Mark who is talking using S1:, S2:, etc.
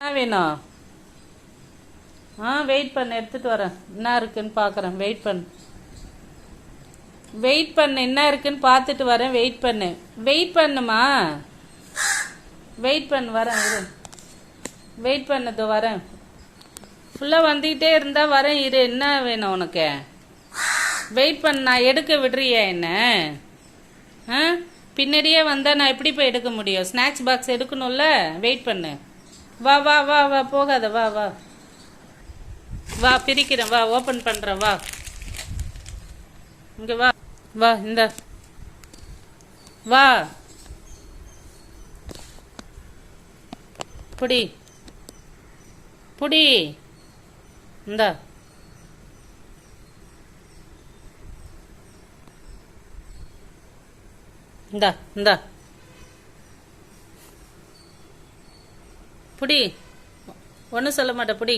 S1: என்ன வேணும்? வெயிட் பண்ணு, எடுத்துட்டு வரேன். என்ன இருக்குன்னு பார்க்குறேன். வெயிட் பண்ணு, என்ன இருக்குன்னு பார்த்துட்டு வரேன். வெயிட் பண்ணுமா. வெயிட் பண்ணு, வரேன் இரு. வெயிட் பண்ணது வரேன். ஃபுல்லாக வந்துக்கிட்டே இருந்தா வரேன் இரு. என்ன வேணும் உனக்கு? வெயிட் பண்ண, நான் எடுக்க விடுறியா என்ன? பின்னாடியே வந்தால் நான் எப்படி போய் எடுக்க முடியும்? Snacks box எடுக்கணும்ல. வெயிட் பண்ணு. வா வா வா வா, போகாத, வா வா வா, பிரிக்கிறேன், வா, ஓப்பன் பண்ணுறேன், வா இங்கே வா. வா, இந்த வா, புடி புடி, இந்தா இந்தா இந்தா, புடி. ஒன்றும் சொல்ல மாட்டேன், புடி.